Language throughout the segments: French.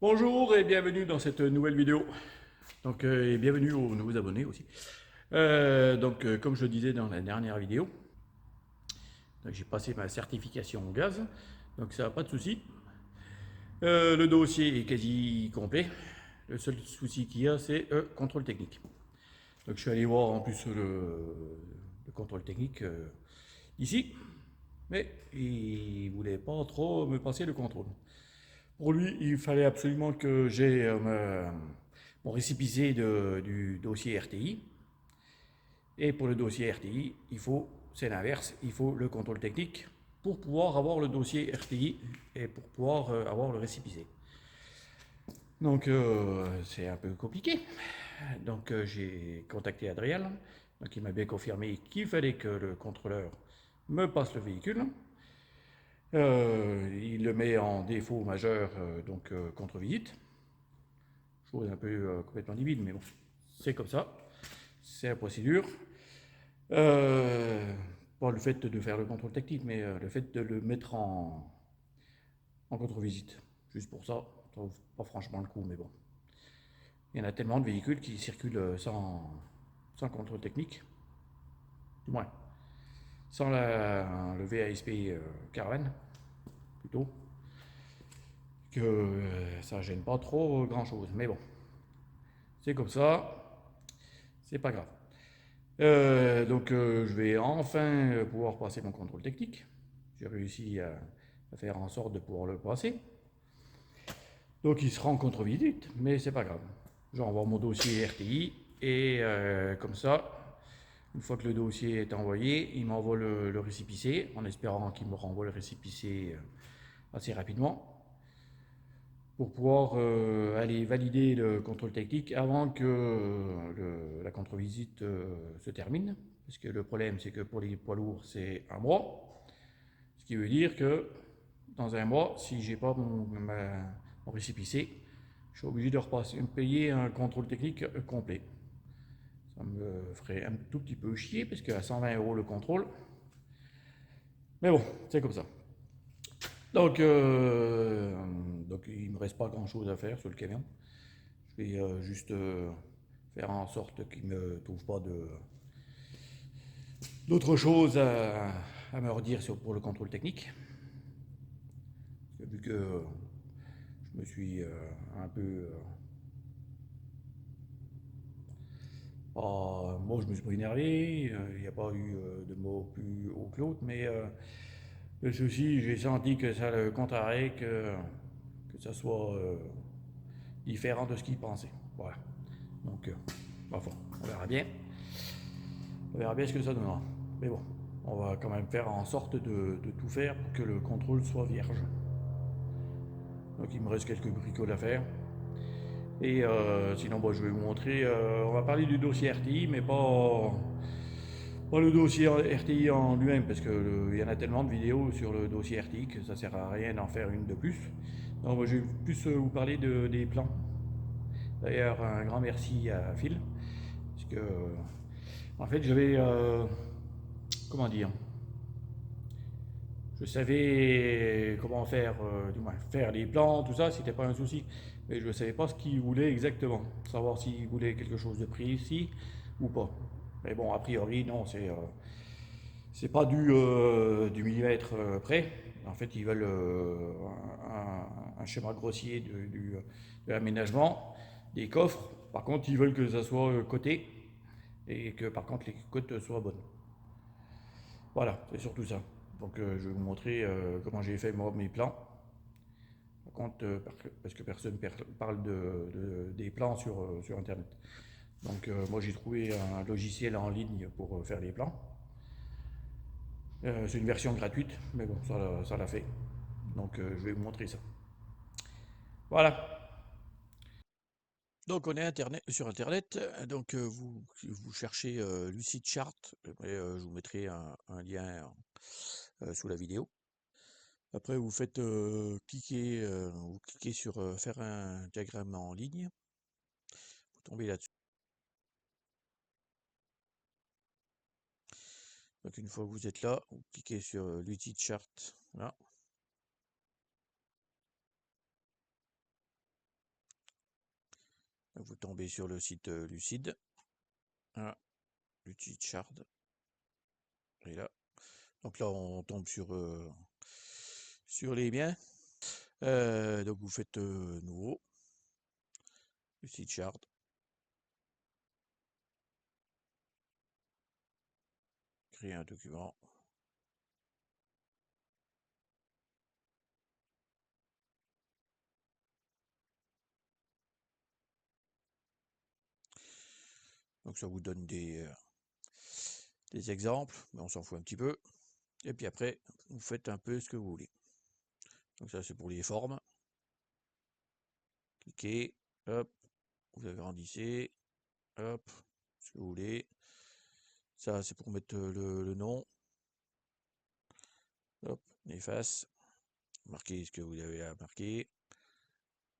Bonjour et bienvenue dans cette nouvelle vidéo. Et bienvenue aux nouveaux abonnés aussi. Comme je le disais dans la dernière vidéo, j'ai passé ma certification au gaz, donc ça n'a pas de souci. Le dossier est quasi complet. Le seul souci qu'il y a, c'est contrôle technique. Donc je suis allé voir en plus le contrôle technique ici, mais il voulait pas trop me passer le contrôle. Pour lui, il fallait absolument que j'ai mon récépissé du dossier RTI. Et pour le dossier RTI, c'est l'inverse, il faut le contrôle technique pour pouvoir avoir le dossier RTI et pour pouvoir avoir le récépissé. C'est un peu compliqué. J'ai contacté Adriel, donc il m'a bien confirmé qu'il fallait que le contrôleur me passe le véhicule. Il le met en défaut majeur, contre-visite. Chose un peu complètement débile, mais bon, c'est comme ça. C'est la procédure. Euh, Pas le fait de faire le contrôle technique, mais le fait de le mettre en contre-visite. Juste pour ça, ça vaut pas franchement le coup, mais bon. Il y en a tellement de véhicules qui circulent sans contrôle technique, du moins, sans le VASP Caravane, plutôt, que ça gêne pas trop grand chose. Mais bon, c'est comme ça, c'est pas grave. Je vais enfin pouvoir passer mon contrôle technique. J'ai réussi à faire en sorte de pouvoir le passer. Donc il sera en contre-visite, mais c'est pas grave. J'envoie mon dossier RTI et comme ça, une fois que le dossier est envoyé, il m'envoie le récépissé en espérant qu'il me renvoie le récépissé assez rapidement pour pouvoir aller valider le contrôle technique avant que la contre-visite se termine. Parce que le problème, c'est que pour les poids lourds, c'est un mois. Ce qui veut dire que dans un mois, si j'ai pas mon récépissé, je suis obligé de repasser, payer un contrôle technique complet. Ça me ferait un tout petit peu chier parce qu'à 120 € le contrôle. Mais bon, c'est comme ça. Donc, euh, il me reste pas grand chose à faire sur le camion. Je vais juste faire en sorte qu'il ne me trouve pas d'autres choses à me redire pour le contrôle technique. Vu que je me suis un peu. Moi, je me suis pas énervé, il n'y a pas eu de mots plus haut que l'autre, mais le souci, j'ai senti que ça le contrariait, que ça soit différent de ce qu'il pensait. Voilà. Donc, enfin, on verra bien. On verra bien ce que ça donnera. Mais bon, on va quand même faire en sorte de tout faire pour que le contrôle soit vierge. Donc, il me reste quelques bricoles à faire. Et sinon, je vais vous montrer. On va parler du dossier RTI, mais pas le dossier RTI en lui-même, parce qu'il y en a tellement de vidéos sur le dossier RTI que ça sert à rien d'en faire une de plus. Donc, moi, je vais plus vous parler des plans. D'ailleurs, un grand merci à Phil, parce que, en fait, comment dire, je savais comment faire, du moins faire les plans, tout ça, c'était pas un souci. Mais je ne savais pas ce qu'il voulait exactement. Savoir s'il voulait quelque chose de précis ou pas. Mais bon, a priori, non, c'est pas du millimètre près. En fait, ils veulent un schéma grossier de l'aménagement des coffres. Par contre, ils veulent que ça soit coté et que par contre les côtes soient bonnes. Voilà, c'est surtout ça. Je vais vous montrer comment j'ai fait moi mes plans. Par contre, parce que personne parle des plans sur Internet. Moi j'ai trouvé un logiciel en ligne pour faire les plans. C'est une version gratuite, mais bon, ça l'a fait. Je vais vous montrer ça. Voilà. Donc on est sur Internet, vous cherchez Lucid Chart, je vous mettrai un lien sous la vidéo. Après vous faites vous cliquez sur faire un diagramme en ligne, vous tombez là-dessus. Donc une fois que vous êtes là, vous cliquez sur Lucid Chart, là. Vous tombez sur le site Lucide. Voilà, Lucide Chart. Et là. Donc là, on tombe sur les biens. Donc vous faites nouveau. Lucide Chart. Créer un document. Donc ça vous donne des exemples, mais on s'en fout un petit peu. Et puis après, vous faites un peu ce que vous voulez. Donc ça, c'est pour les formes. Cliquez, hop, vous agrandissez, hop, ce que vous voulez. Ça, c'est pour mettre le nom. Hop, on efface. Marquez ce que vous avez à marquer.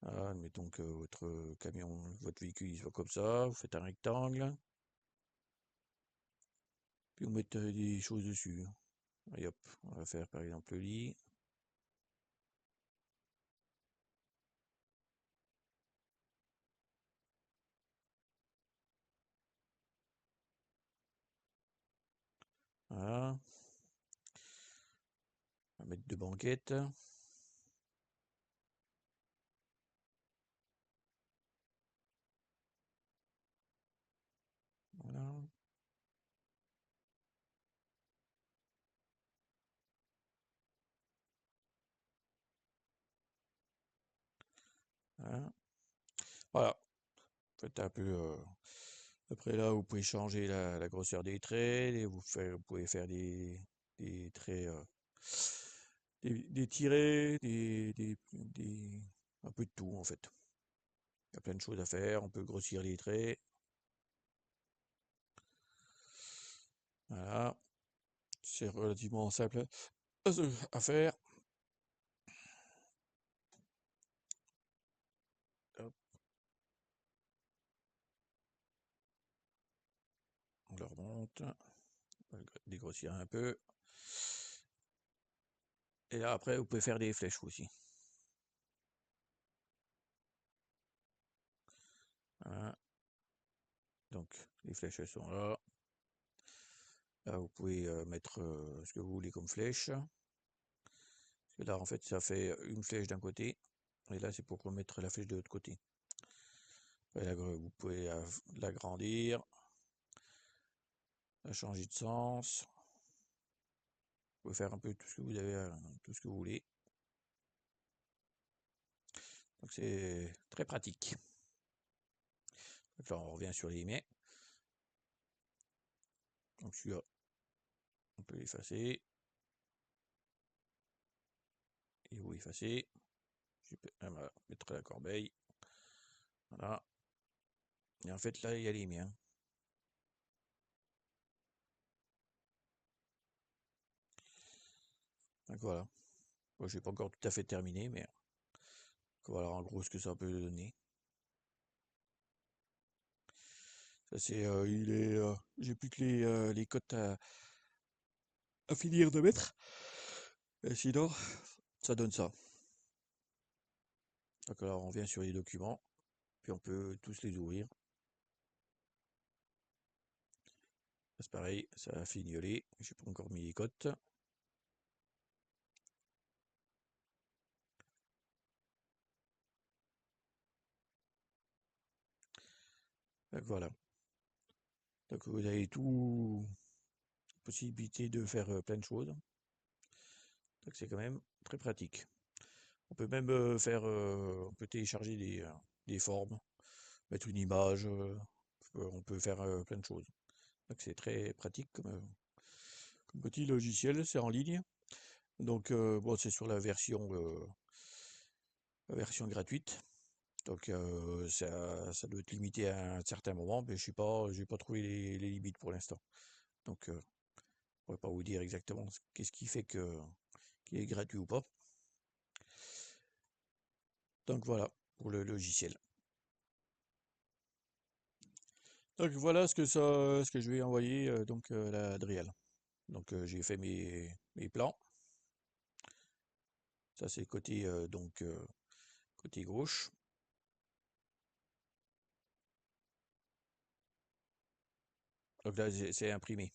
Voilà, admettons que votre camion, votre véhicule, il soit comme ça. Vous faites un rectangle. Puis vous mettez des choses dessus. Et hop, on va faire par exemple le lit. Voilà. On va mettre deux banquettes. Voilà. Voilà. Voilà. Faites un peu. Après là, vous pouvez changer la grosseur des traits. Et vous pouvez faire des traits, des tirets, un peu de tout en fait. Il y a plein de choses à faire. On peut grossir les traits. Voilà. C'est relativement simple à faire. Hop, on le remonte. On va le dégrossir un peu. Et là, après, vous pouvez faire des flèches aussi. Voilà. Donc, les flèches, elles sont là. Là, vous pouvez mettre ce que vous voulez comme flèche. Parce que là, en fait, ça fait une flèche d'un côté. Et là, c'est pour remettre la flèche de l'autre côté. Et là, vous pouvez l'agrandir, la changer de sens. Vous pouvez faire un peu tout ce que vous avez, tout ce que vous voulez. Donc, c'est très pratique. Donc là, on revient sur les mains. Donc, celui-là, on peut l'effacer. Et vous effacer. Je peux mettre la corbeille. Voilà. Et en fait, là, il y a les miens. Donc voilà. Moi, je n'ai pas encore tout à fait terminé, mais voilà en gros ce que ça peut donner. Ça c'est, j'ai plus que les cotes à finir de mettre. Et sinon, ça donne ça. Donc là, on revient sur les documents, puis on peut tous les ouvrir. C'est pareil, ça a fignolé. J'ai pas encore mis les cotes. Donc voilà. Donc vous avez tout possibilité de faire plein de choses. Donc c'est quand même très pratique. On peut même on peut télécharger des formes, mettre une image, on peut faire plein de choses. Donc c'est très pratique comme petit logiciel, c'est en ligne. Donc bon, c'est sur la version gratuite. Donc ça doit être limité à un certain moment, mais j'ai pas trouvé les limites pour l'instant. Donc je pourrais pas vous dire exactement qu'est-ce qui fait qu'il est gratuit ou pas. Donc voilà pour le logiciel. Donc voilà ce que je vais envoyer donc à Adriel. Donc j'ai fait mes plans. Ça c'est côté côté gauche. Donc là, c'est imprimé.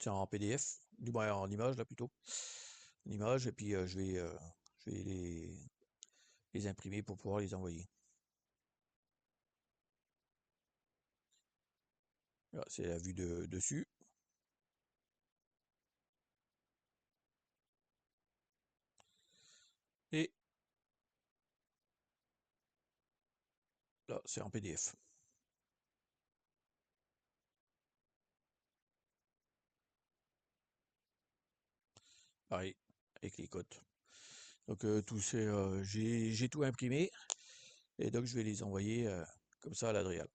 C'est en PDF, du moins en image là plutôt. Une image, et puis je vais les imprimer pour pouvoir les envoyer. Là, c'est la vue de dessus. Et là, c'est en PDF. Pareil, avec les codes. Donc j'ai tout imprimé, et donc je vais les envoyer comme ça à l'Adrial.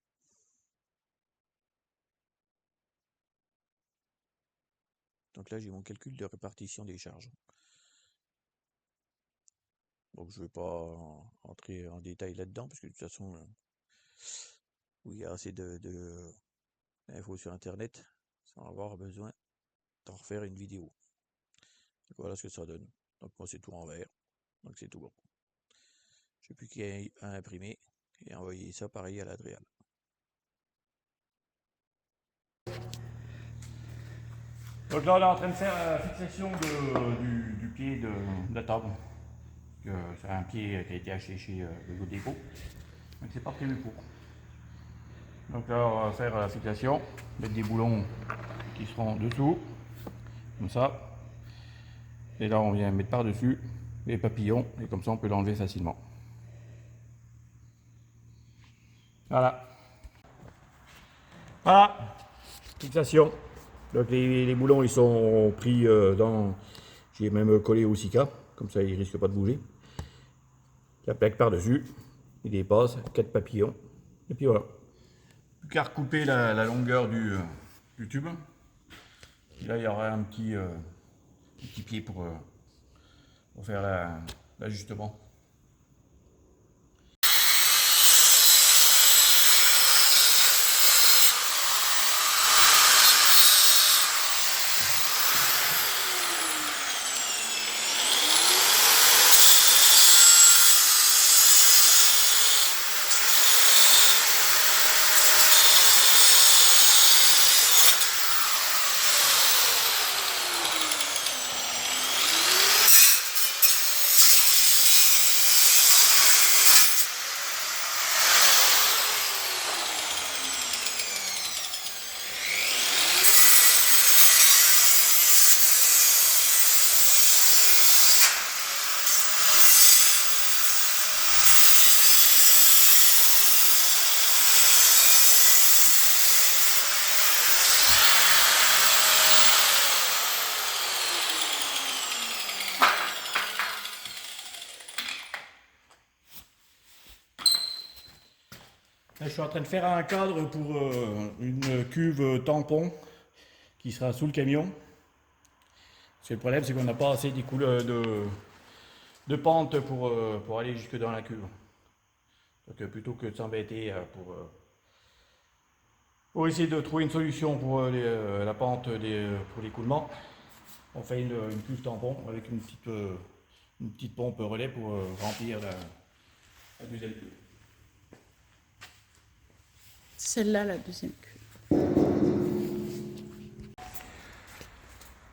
Donc là, j'ai mon calcul de répartition des charges. Donc je ne vais pas entrer en détail là-dedans, parce que de toute façon, oui, il y a assez d'infos sur Internet, sans avoir besoin d'en refaire une vidéo. Donc voilà ce que ça donne. Donc moi, c'est tout en vert, donc c'est tout bon. Je n'ai plus qu'à imprimer et envoyer ça pareil à l'Adrial. Donc là, on est en train de faire la fixation du pied de la table. C'est un pied qui a été acheté chez le Dépôt. Donc c'est pas prévu pour. Donc là, on va faire la fixation, mettre des boulons qui seront dessous, comme ça. Et là, on vient mettre par-dessus les papillons, et comme ça, on peut l'enlever facilement. Voilà. Voilà, fixation. Donc les boulons, ils sont pris dans... J'ai même collé au Sika, comme ça, ils ne risquent pas de bouger. La plaque par-dessus, il dépasse, 4 papillons, et puis voilà. Plus qu'à recouper la longueur du tube. Et là, il y aura un petit pied pour faire l'ajustement. Là, je suis en train de faire un cadre pour une cuve tampon qui sera sous le camion. Parce que le problème, c'est qu'on n'a pas assez de pente pour aller jusque dans la cuve. Donc plutôt que de s'embêter pour essayer de trouver une solution pour la pente pour l'écoulement, on fait une cuve tampon avec une petite pompe relais pour remplir la deuxième cuve. Celle-là, la deuxième cuve.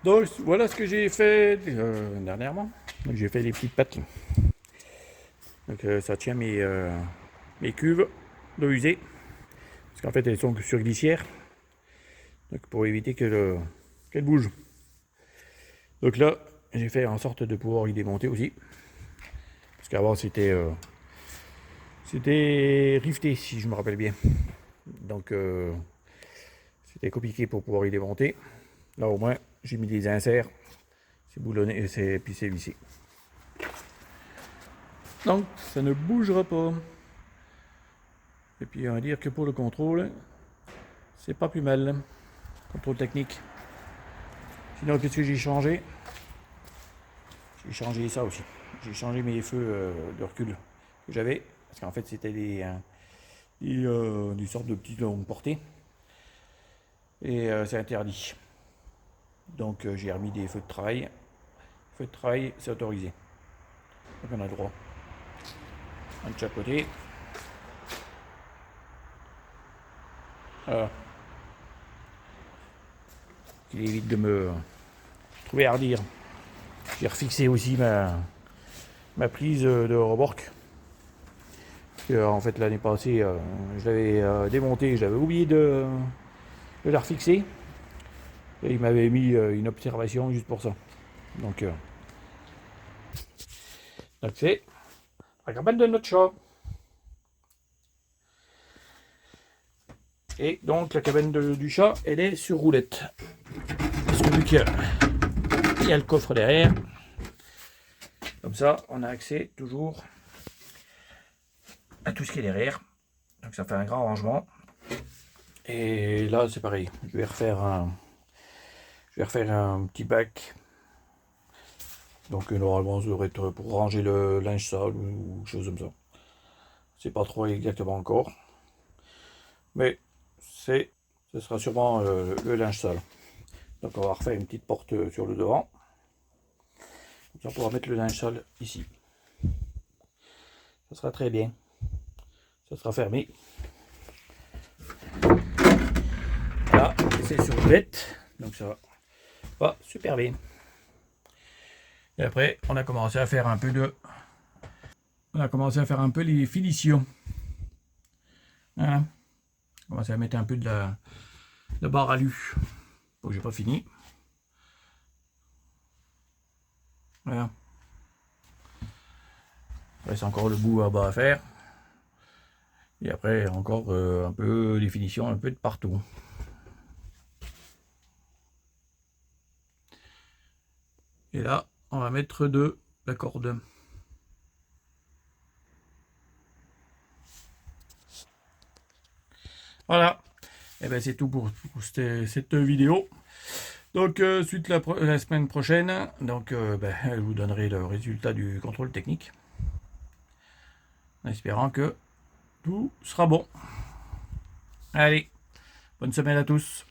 Donc voilà ce que j'ai fait dernièrement. J'ai fait les petites pattes. Donc ça tient mes cuves d'eau usée. Parce qu'en fait elles sont sur glissière. Donc pour éviter qu'elles bougent. Donc là j'ai fait en sorte de pouvoir y démonter aussi. Parce qu'avant c'était rifté si je me rappelle bien. Donc c'était compliqué pour pouvoir y démonter. Là au moins j'ai mis des inserts. C'est boulonné et puis c'est vissé. Donc ça ne bougera pas. Et puis on va dire que pour le contrôle, c'est pas plus mal. Contrôle technique. Sinon qu'est-ce que j'ai changé? J'ai changé ça aussi. J'ai changé mes feux de recul que j'avais. Parce qu'en fait c'était des sortes de petites longues portées. Et c'est interdit. Donc j'ai remis des feux de travail. Feux de travail, c'est autorisé. Donc on a le droit. Un de chaque côté. Voilà. qu'il évite de me trouver à redire. J'ai refixé aussi ma prise de remorque. En fait, l'année passée, je l'avais démontée, j'avais oublié de la refixer. Et il m'avait mis une observation juste pour ça. Donc c'est la cabane de notre chat. Et donc la cabane du chat, elle est sur roulette. Parce que vu qu'il y a le coffre derrière, comme ça, on a accès toujours à tout ce qui est derrière. Donc ça fait un grand rangement. Et là, c'est pareil. Je vais refaire un petit bac. Donc normalement, ça devrait être pour ranger le linge sale ou chose comme ça. C'est pas trop exactement encore. Mais ce sera sûrement le linge sale. Donc on va refaire une petite porte sur le devant. Comme ça, on pourra mettre le linge sale ici. Ça sera très bien. Ça sera fermé. Voilà, c'est sur roulette. Donc ça va super bien. Et après, on a commencé à faire un peu les finitions. Voilà. On a commencé à mettre un peu de la barre à lu. Bon, j'ai pas fini. Voilà. Il reste encore le bout à bas à faire. Et après, encore un peu les finitions, un peu de partout. Et là, on va mettre de la corde. Voilà. Et bien c'est tout pour cette vidéo. Donc suite la semaine prochaine, donc je vous donnerai le résultat du contrôle technique. En espérant que tout sera bon. Allez, bonne semaine à tous.